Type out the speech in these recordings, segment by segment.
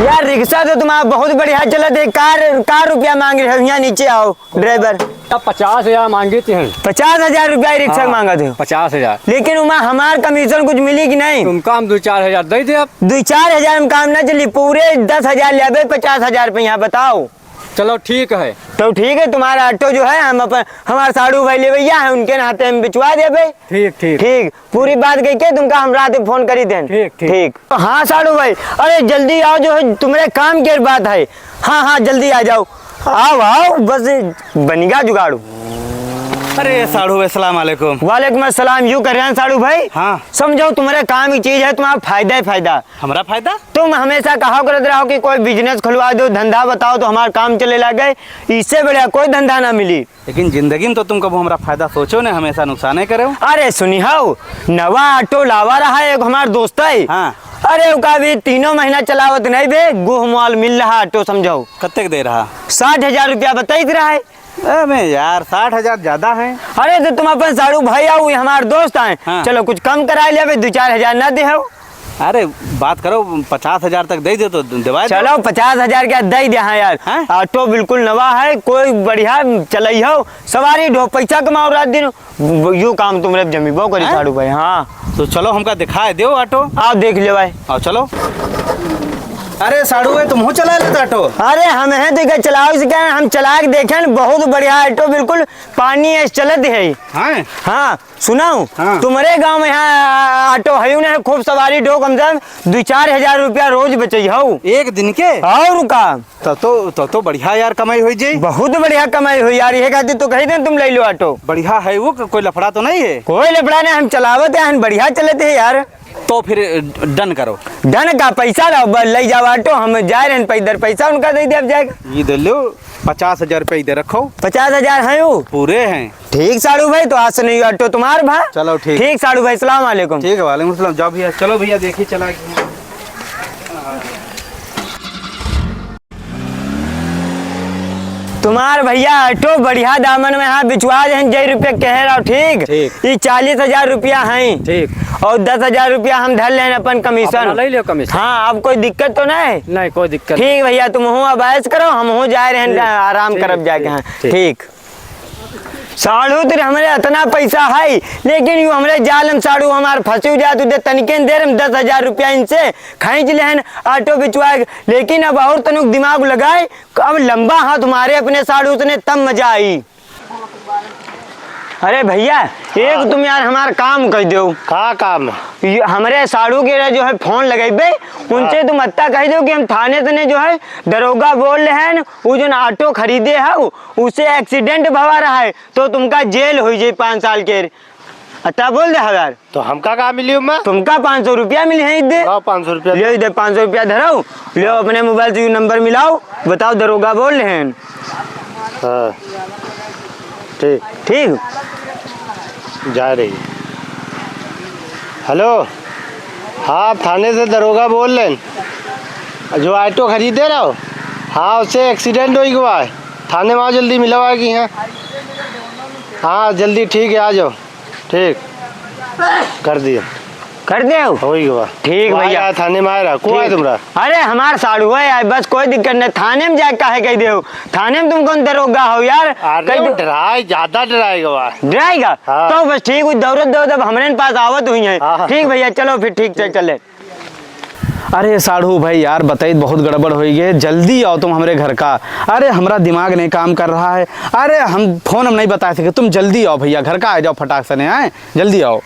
यार रिक्शा तो तुम्हारा बहुत बढ़िया चलत है। कार रुपया मांग रहे हो? यहाँ नीचे आओ ड्राइवर। अब 50,000 मांगे थे। 50,000 रुपया रिक्शा मांगा थे? 50,000। लेकिन उमा हमार कमीशन कुछ मिली कि नहीं? तुमका हम 2-4 हजार दे दे। अब 2-4 हजार में काम ना चली, पूरे 10,000 ले 50,000 पे। यहाँ बताओ। चलो ठीक है। तो ठीक है, तुम्हारा ऑटो जो है हम अपन हमारे साड़ू भाई ले भैया है, उनके नाते हम बिचवा दे भाई। ठीक ठीक ठीक, पूरी बात कह के तुमका हम रात फोन करी दें। ठीक ठीक ठीक। हाँ साड़ू भाई, अरे जल्दी आओ, जो है तुम्हारे काम की बात है। हाँ हाँ जल्दी आ जाओ। आओ आओ, बस बनेगा जुगाड़ू। अरे साड़ू भाई सलाम वालेकुम। वालेकुम अस्सलाम। यूँ कर रहे हैं साड़ू भाई? हाँ। समझो तुम्हारे काम की चीज है, तुम्हारा फायदा ही फायदा। हमारा फायदा? तुम हमेशा कहा करते रहो कि कोई बिजनेस खुलवा दो, धंधा बताओ तो हमारा काम चले लगे। इससे बढ़िया कोई धंधा ना मिली। लेकिन जिंदगी में तो तुम कभी हमारा फायदा सोचो ने, हमेशा नुकसान करे हो। अरे सुनी हो, नवा ऑटो लावा रहा है एक हमारा दोस्त है। हाँ। अरे उसका भी 3 महीना चलावत नहीं बे, गोहमाल मिल रहा ऑटो। समझो कत्ते दे रहा? 60,000 रुपया बताई रहा है। अरे यार 60,000 ज्यादा है। अरे तो तुम अपन साड़ू भाई आओ, हमारे दोस्त आए। हाँ। चलो कुछ कम करा ले, 2-4 हजार ना दे हो। अरे बात करो, 50,000 तक दे दे तो दिवा। चलो 50,000 क्या दे दे। हाँ यार, ऑटो बिल्कुल नवा है, कोई बढ़िया चलई हो, सवारी ढो, पैसा कमाओ रात दिन। यू काम तुमरे जमीबो करी साड़ू भाई। हाँ तो चलो हमका दिखाए दो ऑटो। आओ देख ले भाई। आओ चलो। अरे साड़ू भाई तुम हो चला लेते ऑटो? अरे हम हैं तो क्या चलाओ से क्या, हम चला के देखे, बहुत बढ़िया ऑटो, बिल्कुल पानी ऐसे चलत है। हाँ हाँ सुनाओ। हाँ। तुम्हारे गांव में यहाँ ऑटो है ना, खूब सवारी ढो, कम से कम 2-4 हजार रुपया रोज बचे हो एक दिन के। और का तो बढ़िया यार कमाई हो जाए। बहुत बढ़िया कमाई हुई यार। ये कहते तो कही दे तुम ले लो ऑटो। बढ़िया है वो, कोई लफड़ा तो नहीं है? कोई लफड़ा नहीं, हम चलावत है, हम बढ़िया चलते है यार। तो फिर डन करो। डन का पैसा लो, ले जाओ ऑटो, हम जा रहे हैं इधर, पैसा उनका दे दे जाएगा। ये दे लो 50,000 रुपये इधर रखो। 50,000 है वो पूरे हैं। ठीक साड़ू भाई, तो आज से नहीं ऑटो तुम्हार भा। चलो ठीक। ठीक साड़ू भाई, सलाम वालेकुम। ठीक है वालेकुम सलाम। जाओ भैया, चलो भैया देखिए चला। तुम्हार भैया ऑटो बढ़िया दामन में हाँ बिचवा दें, जय रुपये कह रहा हूँ। ठीक ठीक। ये 40,000 रुपया है। ठीक। और 10,000 रुपया हम धर लें अपन कमीशन। ले लो कमीशन। हाँ, अब कोई दिक्कत तो नहीं? नहीं कोई दिक्कत। ठीक भैया, तुम हो अब ऐश करो, हम हो जा रहे हैं, आराम करब जाके। हाँ ठीक। साड़ू तो हमारे इतना पैसा है, लेकिन यू हमारे जालम साड़ू हमारे फंसे जाते दे, तनिके देर में 10,000 रुपया इनसे खींच ले ऑटो बिचवा। लेकिन अब और तनुक दिमाग लगाए, अब लंबा हाथ तुम्हारे अपने साड़ू से तब मजा आई। अरे भैया एक तुम यार हमारा काम कर दो। का काम? हमारे साड़ू के जो है फोन लगेबे, उनसे तुम अत्ता कह दो कि हम थाने से जो है दरोगा बोल रहे हैं, वो जो ऑटो खरीदे है उसे एक्सीडेंट भवा रहा है, तो तुमका जेल हो जाए 5 साल के। अत्ता बोल दे हजार। तो हमका का मिली? तुमका 500 रुपया मिले हैं। इधर 500 रुपया ले, इधर 500 रुपया धराओ, लो अपने मोबाइल से नंबर मिलाओ, बताओ दरोगा बोल रहे हैं। हाँ ठीक ठीक जा रही। हेलो, हाँ थाने से दरोगा बोल रहे हैं, जो ऑटो खरीदे रहा हो। हाँ उससे एक्सीडेंट हो गया है, थाने में आओ जल्दी मिलवाएगी। हाँ हाँ जल्दी, ठीक है आ जाओ। ठीक कर दिया, कर दे हो गया। ठीक भैया, थाने में आ रहा को है तुम्हारा? अरे हमारा साड़ू है यार, बस कोई दिक्कत नहीं। थाने में जाके काहे कह दे, थाने में तुम कौन दरोगा हो यार? डराए, ज्यादा डराएगा। डराएगा? हाँ। तो बस ठीक, जरूरत दो तब हमारे पास आवत हुई है। हाँ। ठीक भैया चलो फिर, ठीक से चले। अरे साड़ू भाई यार बताइए, बहुत गड़बड़ हो गई, जल्दी आओ तुम हमारे घर का। अरे हमारा दिमाग नहीं काम कर रहा है। अरे हम फोन नहीं बता सके, तुम जल्दी आओ भैया, घर का आ जाओ फटाक से। आए जल्दी आओ।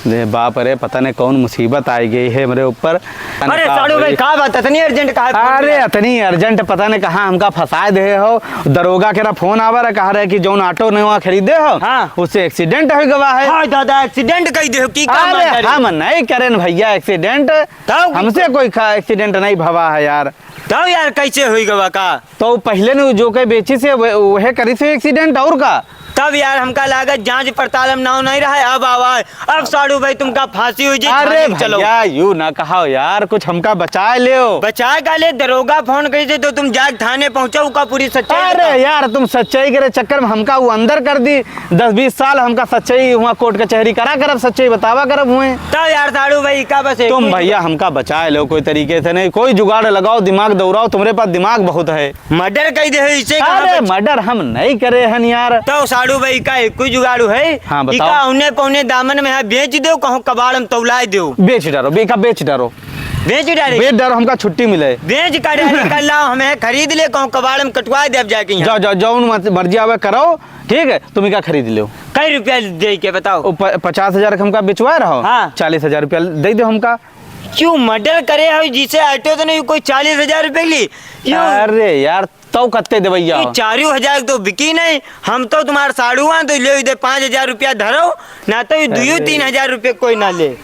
अरे बाप रे, पता नहीं कौन मुसीबत आई गई है मेरे ऊपर। अरे साड़ू भाई कहा बात, इतनी अर्जेंट कहा? अरे इतनी अर्जेंट पता नहीं कहाँ हमका फंसा दे हो। दरोगा के फोन आवा रहा, कहा रहे कि जो ऑटो नवा खरीदे हो। हाँ। उससे एक्सीडेंट हो गवा है। हाँ दादा एक्सीडेंट कही दे की? अरे हम नहीं करें भैया एक्सीडेंट, हमसे कोई एक्सीडेंट नहीं भवा है यार। तो यार कैसे हुई गवा का? तो पहले ने जो के बेची से वह करी से एक्सीडेंट और का। तब यार हमका लागत जांच पड़ताल में नाव नहीं रहा है। अब आवाज अब साड़ू भाई तुमका फांसी हुई जी। अरे चलो भैया यूं ना कहो यार, कुछ हमका बचा लियो। बचा का ले, दरोगा फोन करी थे तो तुम जाग थाने पहुंचो का पूरी सच्चाई अरे बताओ। यार तुम सच्चाई के चक्कर में हमका वो अंदर कर दी। 10-20 साल हमका सच्चाई हुआ, कोर्ट कचहरी करा करब, सच्चाई बतावा करब हुए। तब यार साड़ू भाई का बस तुम भैया हमका बचा लो कोई तरीके से, नहीं कोई जुगाड़ लगाओ, दिमाग दौड़ाओ, तुम्हारे पास दिमाग बहुत है। मर्डर कही दे इसे अरे मर्डर हम नहीं करे हन यार। तो साड़ू भाई का कोई जुगाड़ू है? हाँ, बताओ। इका उन्ने पौने दामन में है, बेच दो कहूँ कबाड़ में तौला दो। बेच डालो बेका, बेच डालो, बेच डाले, बेच डालो, हमका छुट्टी मिले। बेच का डाले कर लाओ, हमें खरीद ले कहूँ कबाड़ में कटवा दे अब जाके यहाँ। जाओ जाओ जाओ मर्जी आवे करो, ठीक है, तुम क्या खरीद लो। कई रुपया दे के बताओ। 50,000 हमका बेचवा रहो। हाँ। 40,000 रुपया दे दो हमका। क्यों मर्डर करे हो जिसे ऑटो तो नहीं कोई 40,000 रुपए ली? अरे यार तो कत्ते दे भैया, 4,000 तो बिकी नहीं। हम तो तुम्हारे साड़ू हैं तो ले दे 5,000 रुपया धरो, ना तो 2-3,000 रुपये कोई ना ले।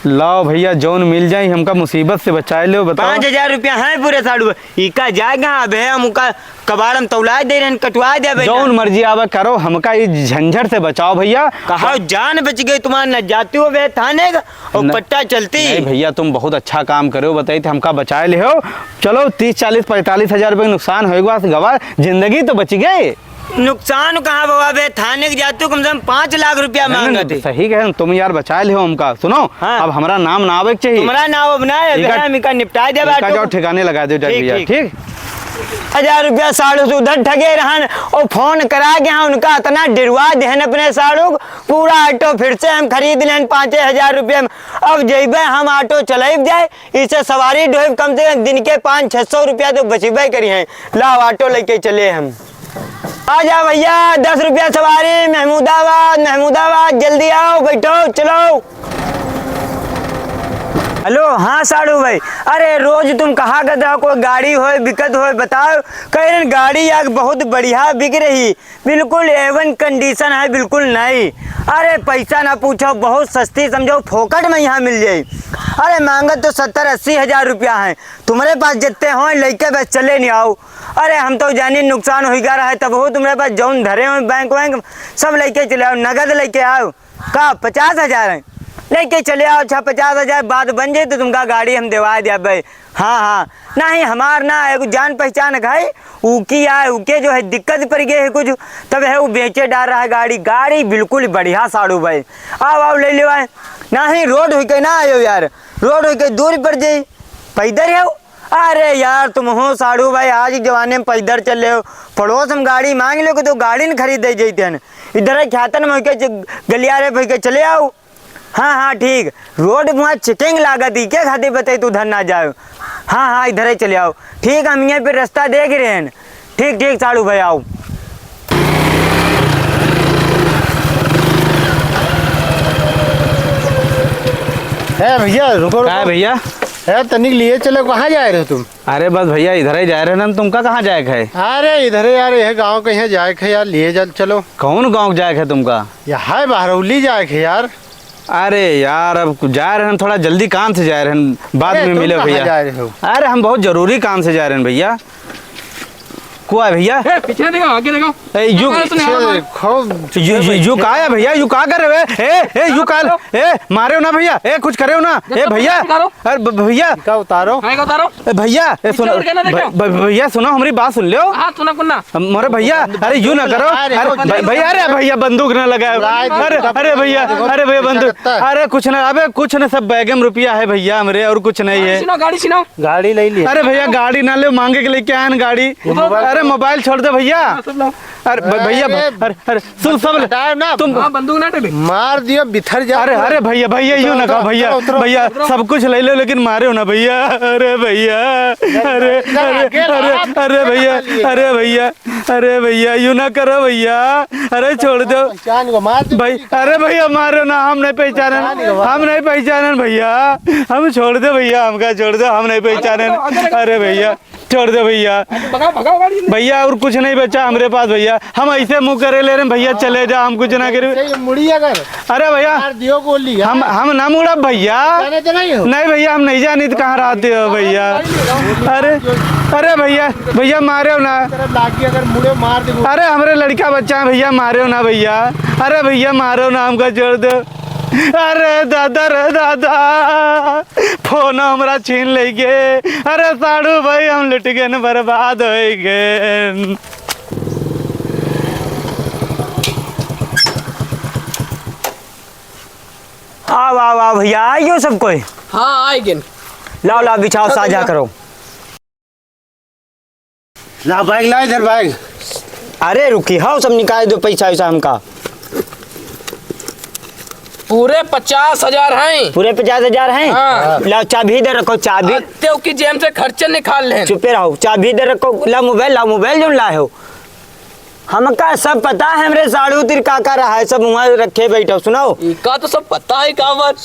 लाओ भैया जौन मिल जाए हमका मुसीबत से बचाए लो। बताओ 5,000 रुपया है पूरे साड़ू, इका जाएगा अब है हमका कबाड़ में तौला दे रहे कटवा दे भाई। जौन मर्जी आवे करो, हमका इस झंझट से बचाओ भैया। कहा जान बच गई तुम्हारा, न जाती हो वे थाने का और पट्टा चलती। नहीं भैया तुम बहुत अच्छा काम करो, बताई थे हमका बचाए ले हो। चलो 30-40-45,000 रुपये नुकसान होगा गवा, जिंदगी तो बच गई। नुकसान कहाँ बाबा बे, थाने के जाते हो कम से कम 5 लाख रुपया मांगा थे। सही कहे तुम यार बचाए ले हो हमका। सुनो हाँ। अब हमारा नाम ना आवे चाहिए। तुम्हारा नाम बनाए निपटा दे इसका जाओ ठिकाने लगा दो भैया, ठीक। 1,000 रुपया साड़ू से उधर ठगे रहन और फोन करा के हाँ उनका इतना डरवा देहन अपने साड़ू, पूरा ऑटो फिर से हम खरीद लें 5,000 रुपये में। अब जेबे हम ऑटो चलाइब जाए, इसे सवारी ढोब कम से कम दिन के 500-600 रुपया तो बचबे करी हैं। लाओ ऑटो लेके चले हम। आ जा भैया 10 रुपया सवारी, महमूदाबाद जल्दी आओ, बैठो चलो। हेलो हाँ साड़ू भाई, अरे रोज तुम कहा करते कोई गाड़ी हो बिकत हो बताओ। कह रहे गाड़ी यार बहुत बढ़िया बिक रही, बिल्कुल A1 कंडीशन है, बिल्कुल नहीं। अरे पैसा ना पूछो, बहुत सस्ती समझो, फोकट में यहाँ मिल जाए। अरे मांगत तो 70-80 हज़ार रुपया है, तुम्हारे पास जितने हो लेके बस चले नहीं आओ। अरे हम तो जानी नुकसान हो गया रहा तब हो, तुम्हारे पास जौन धरे हो बैंक सब लेके चले आओ, नगद लेके आओ। का 50,000 है, लेके चले आओ। अच्छा 50,000 बाद बन जाए तो तुमका गाड़ी हम दिवा दिया भाई। हाँ नहीं हमार ना है जान पहचान है, उकी आए उके जो है दिक्कत पड़ गई है कुछ, तब है वो बेचे डाल रहा है गाड़ी बिल्कुल बढ़िया साड़ू भाई। आओ ले लो आए। नहीं रोड हो के ना आयो यार, रोड हो के दूर पड़ जाए, पैदल है। अरे यार तुम हो साड़ू भाई, आज के जमाने में पैदल चल रहे हो, पड़ोस में गाड़ी मांग लो तो गाड़ी न खरीदे जाते हैं। इधर ख्यातन में गलियारे भर के चले आओ। हाँ ठीक, रोड वहाँ चेकिंग लागत ही क्या खाते बताई तो उधर ना जाओ। हाँ इधर ही चले आओ, ठीक हम यहाँ पे रास्ता देख रहे हैं। ठीक साड़ू भाई आओ। है भैया रुको क्या है भैया? है तनिक लिए चलो, कहाँ जा रहे हो तुम? अरे बस भैया इधर ही जा रहे हैं, तुमका कहाँ जाए है? अरे इधर यार यह गांव कहीं जाए है यार, लिए चलो। कौन गाँव जाए है तुमका? यहाँ है बहरौली जाए है यार। अरे यार अब जा रहे हैं, थोड़ा जल्दी काम से जा रहे हैं, बाद में मिले भैया। जा रहे हो? अरे हम बहुत जरूरी काम से जा रहे हैं भैया। कुआ है भैया? पीछे देखो आगे देखो। यू का है भैया? यू का कर रहे हो? यू का मारे हो ना भैया? कुछ करे हो ना? भैया अरे भैया क्या उतारो भैया सुनो भैया, सुनो हमारी बात सुन लो। मोरे भैया अरे यू ना करो। अरे भैया, अरे भैया बंदूक ना लगाए। अरे भैया बंदूक, अरे कुछ ना, अबे कुछ ना, सब बैगम रुपया है भैया हमारे, और कुछ नहीं है। गाड़ी ले ली। अरे भैया गाड़ी ना ले, मांगे के लेके आए गाड़ी। अरे मोबाइल छोड़ दे भैया। अरे भैया अरे सुन सब तुम बंदूक ना टेले मार दियो बिथर जा। अरे भैया यूं ना कहो भैया सब कुछ ले लो लेकिन मारे हो ना भैया। अरे भैया अरे भैया यूं ना करो भैया, अरे छोड़ दो भाई। अरे भैया मारो ना, हम नहीं पहचानन भैया, हम छोड़ दे भैया, हमका छोड़ दो, हम नहीं पहचानन। अरे भैया छोड़ दे भैया, भैया और कुछ नहीं बचा हमारे पास भैया, हम ऐसे मुंह करे ले रहे हैं भैया, चले जा, हम कुछ ना करे। मुड़ी अगर अरे भैया दियो गोली हम ना मुड़ा भैया, नहीं भैया हम नहीं जानी तो कहाँ रहते हो भैया। अरे अरे भैया भैया मारे हो ना, अगर मुड़े मार दे। अरे हमारे लड़का बच्चा है भैया, मारे हो ना भैया, अरे भैया मारो ना, हमका छोड़ दो। अरे दादा रे दादा, फोन हमारा छीन लेंगे, अरे साड़ू भाई हम लुट गए न, बर्बाद हो गए। आओ आओ आओ भैया, आइयो सब कोई, हाँ आएंगे। लाओ लाओ बिछाओ, साझा करो। ला बैग ला इधर बैग। अरे रुकी, हाँ सब निकाल दो पैसा वैसा हमका। पूरे 50,000 हैं। पूरे 50,000 हैं। हाँ। लाओ चाबी इधर रखो, चाबी। तेव की जेब से खर्चे निकाल ले। चुपे रहो, चाबी इधर रखो। लाओ मोबाइल जो लाए हो, हमका सब पता है, हमरे साड़ू तिर काका रहा है, सब वहाँ रखे बैठो। सुनाओ, इका तो सब पता है का बात।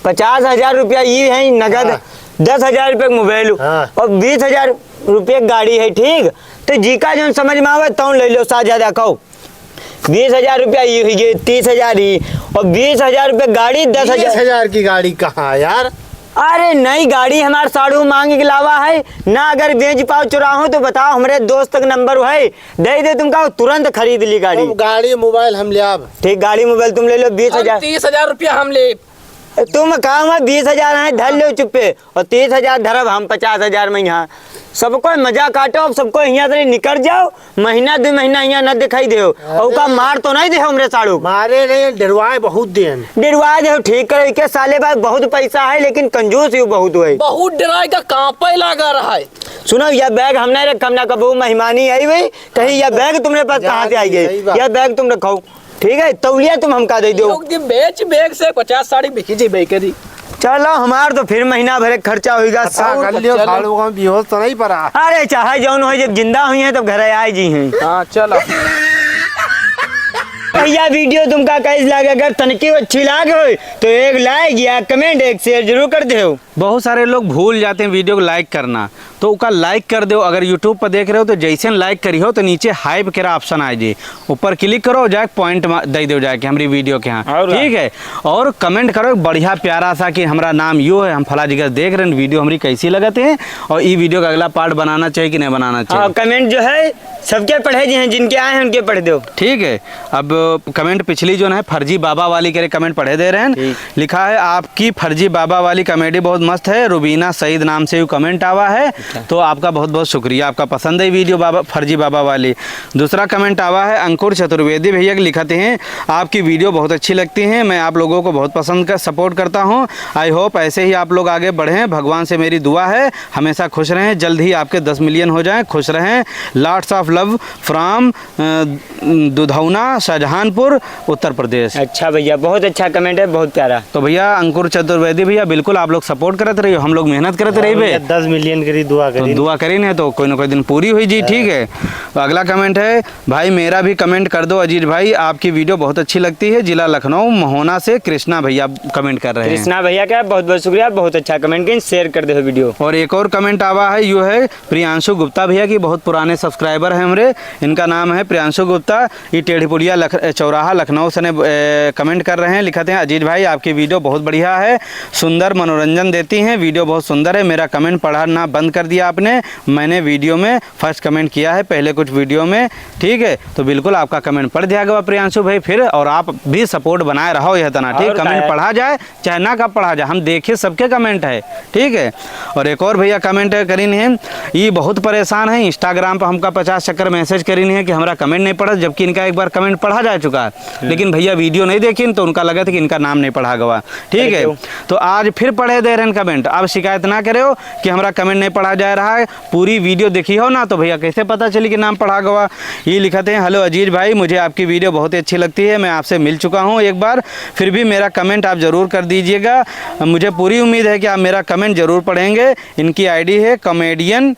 50,000 रुपया ये है नगद, 10,000 रुपये मोबाइल और 20,000 रुपये गाड़ी है। ठीक, तो जी का जो समझ में आवे तो ले लो, सा ज्यादा कहो। 20,000 रुपया ये हुई, 30,000 ही, और 20,000 रुपये गाड़ी, 10,000 की गाड़ी कहाँ यार? अरे नई गाड़ी हमारे साड़ू मांगे के लावा है ना, अगर बेच पाओ चुराहो तो बताओ, हमारे दोस्त का नंबर है, दे तुमका, तुरंत खरीद ली गाड़ी। गाड़ी मोबाइल हम ले आब। ठीक, गाड़ी मोबाइल तुम ले लो 20,000। 30,000 रुपया हम ले। तुम कहा 20,000 है, धर लो चुप्पे, और 30,000 धरब हम 50,000 में। यहाँ सबको मजा काटो, अब सबको यहाँ से निकल जाओ, महीना 2 महीना यहाँ न दिखाई दे, और का मार तो नहीं दे हमरे साड़ू। मारे नहीं, डरवाए बहुत देन। डरवा दे, ठीक करे के साले भाई, बहुत पैसा है लेकिन कंजूस ही बहुत है। बहुत डराएगा, कांपे लगा रहा है। सुनो, यह बैग हमने रखा, हमने कबू मेहमानी आई हुई कहीं, यह बैग तुम्हारे पास कहाँ से आई गई? यह बैग तुम रखो, ठीक है, तौलिया तुम हमका दे दो। बेच बैग से 50 साड़ी बिकी जी बेकरी। चलो, हमार तो फिर महीना भर खर्चा होगा। बेहोश तो नहीं पड़ा। अरे चाहे जौन हो, जब जिंदा हुई है तब घर आए जी हैं। हाँ चलो भैया, वीडियो तुमका कैसे लगे? अगर तनकी अच्छी लागे हो तो एक लाइक या कमेंट, एक शेयर जरूर कर दो। बहुत सारे लोग भूल जाते हैं वीडियो को लाइक करना, तो उसका लाइक कर दो। अगर यूट्यूब पर देख रहे हो तो जैसे लाइक करी हो तो नीचे हाइप केरा ऑप्शन आ जाए, ऊपर क्लिक करो, जाए पॉइंट दे दो जाके हमारी वीडियो के यहाँ, ठीक है। और कमेंट करो बढ़िया प्यारा सा कि हमारा नाम यो है, हम फला जगह देख रहे हैं, वीडियो हमारी कैसी लगते हैं, और ये वीडियो का अगला पार्ट बनाना चाहिए कि नहीं बनाना चाहिए। कमेंट जो है सबके पढ़े जी हैं, जिनके आए हैं उनके पढ़ दो, ठीक है। अब कमेंट पिछली जो है फर्जी बाबा वाली के कमेंट पढ़े दे रहे हैं। लिखा है, आपकी फर्जी बाबा वाली कॉमेडी बहुत मस्त है, रुबीना सईद नाम से कमेंट आवा है, तो आपका बहुत बहुत शुक्रिया, आपका पसंद है वीडियो बाबा फर्जी बाबा वाली। दूसरा कमेंट आवा है अंकुर चतुर्वेदी भैया के, लिखते हैं आपकी वीडियो बहुत अच्छी लगती है, मैं आप लोगों को बहुत पसंद कर सपोर्ट करता हूँ, आई होप ऐसे ही आप लोग आगे बढ़ें, भगवान से मेरी दुआ है, हमेशा खुश रहें, जल्द ही आपके 10 मिलियन हो जाएं, खुश रहें, lots of love from Dudhauna Shahjahanpur Uttar Pradesh. अच्छा भैया, बहुत अच्छा कमेंट है, बहुत प्यारा। तो भैया अंकुर चतुर्वेदी भैया बिल्कुल आप लोग सपोर्ट करते रहिए, हम लोग मेहनत करते रहिए, 10 मिलियन की दुआ तो करें, दुआ करें नहीं तो कोई ना कोई दिन पूरी हुई जी, ठीक है। तो अगला कमेंट है, भाई मेरा भी कमेंट कर दो अजीत भाई, आपकी वीडियो बहुत अच्छी लगती है, जिला लखनऊ महोना से कृष्णा भैया कमेंट कर रहे हैं। कृष्णा भैया का बहुत बहुत शुक्रिया, बहुत अच्छा कमेंट किया, शेयर कर दो वीडियो। और एक और कमेंट आवा है, यो है प्रियांशु गुप्ता भैया की, बहुत पुराने सब्सक्राइबर हैं हमारे, इनका नाम है प्रियांशु गुप्ता, ये टेढ़ीपुड़िया चौराहा लखनऊ से कमेंट कर रहे हैं, लिखते हैं अजीत भाई आपकी वीडियो बहुत बढ़िया है, सुंदर मनोरंजन देती हैं, वीडियो बहुत सुंदर है, मेरा कमेंट पढ़ना बंद कर दिया आपने, मैंने वीडियो में फर्स्ट कमेंट किया है पहले कुछ वीडियो में, ठीक है, तो बिल्कुल आपका कमेंट पढ़ दिया गया प्रियांशु भाई फिर, और आप भी सपोर्ट बनाए रहो यह तना, ठीक, कमेंट पढ़ा जाए चाहे ना कब पढ़ा जाए, हम देखे सबके कमेंट है, ठीक है। और एक और भैया कमेंट करीन है, ये बहुत परेशान है, इंस्टाग्राम पर हमका 50 चक्कर मैसेज करीन है कि हमारा कमेंट नहीं पढ़ा, जबकि इनका एक बार कमेंट पढ़ा जा चुका है, लेकिन भैया वीडियो नहीं देखी तो उनका लगा था कि इनका नाम नहीं पढ़ा गया, ठीक है। तो आज फिर पढ़े दे रहे हैं कमेंट, अब शिकायत ना करे हो कि हमारा कमेंट नहीं पढ़ा जा रहा है, पूरी वीडियो देखी हो ना तो भैया कैसे पता चली कि नाम पढ़ा गया। ये लिखते हैं, हेलो अजीत भाई, मुझे आपकी वीडियो बहुत ही अच्छी लगती है, मैं आपसे मिल चुका हूँ एक बार, फिर भी मेरा कमेंट आप ज़रूर कर दीजिएगा, मुझे पूरी उम्मीद है कि आप मेरा कमेंट ज़रूर पढ़ेंगे। इनकी आईडी है कॉमेडियन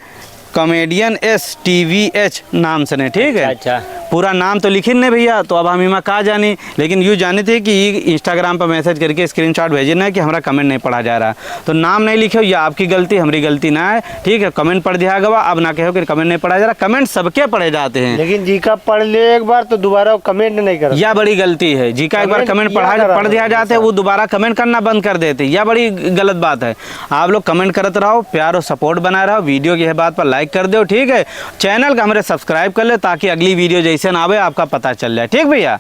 कॉमेडियन STVH नाम से ने, ठीक है। अच्छा। पूरा नाम तो लिखिन ने भैया, तो अब हम इमा कहा जानी, लेकिन यूँ जाने थे कि इंस्टाग्राम पर मैसेज करके स्क्रीनशॉट भेजे ना कि हमारा कमेंट नहीं पढ़ा जा रहा। तो नाम नहीं लिखे, ये आपकी गलती, हमारी गलती ना है, ठीक है। कमेंट पढ़ दिया गवा, अब ना कहो कि कमेंट नहीं पढ़ा जा रहा। कमेंट सबके पढ़े जाते हैं, लेकिन जी का पढ़ ले एक बार तो दोबारा कमेंट नहीं कर। यह बड़ी गलती है। जी का एक बार कमेंट पढ़ दिया जाते है, वो दोबारा कमेंट करना बंद कर देते, यह बड़ी गलत बात है। आप लोग कमेंट करते रहो, प्यार और सपोर्ट बना रहो, वीडियो की यह बात पर लाइक कर दो, ठीक है। चैनल का हमारे सब्सक्राइब कर ले ताकि अगली वीडियो जैसे ना आवे आपका पता चल जाए, ठीक भैया।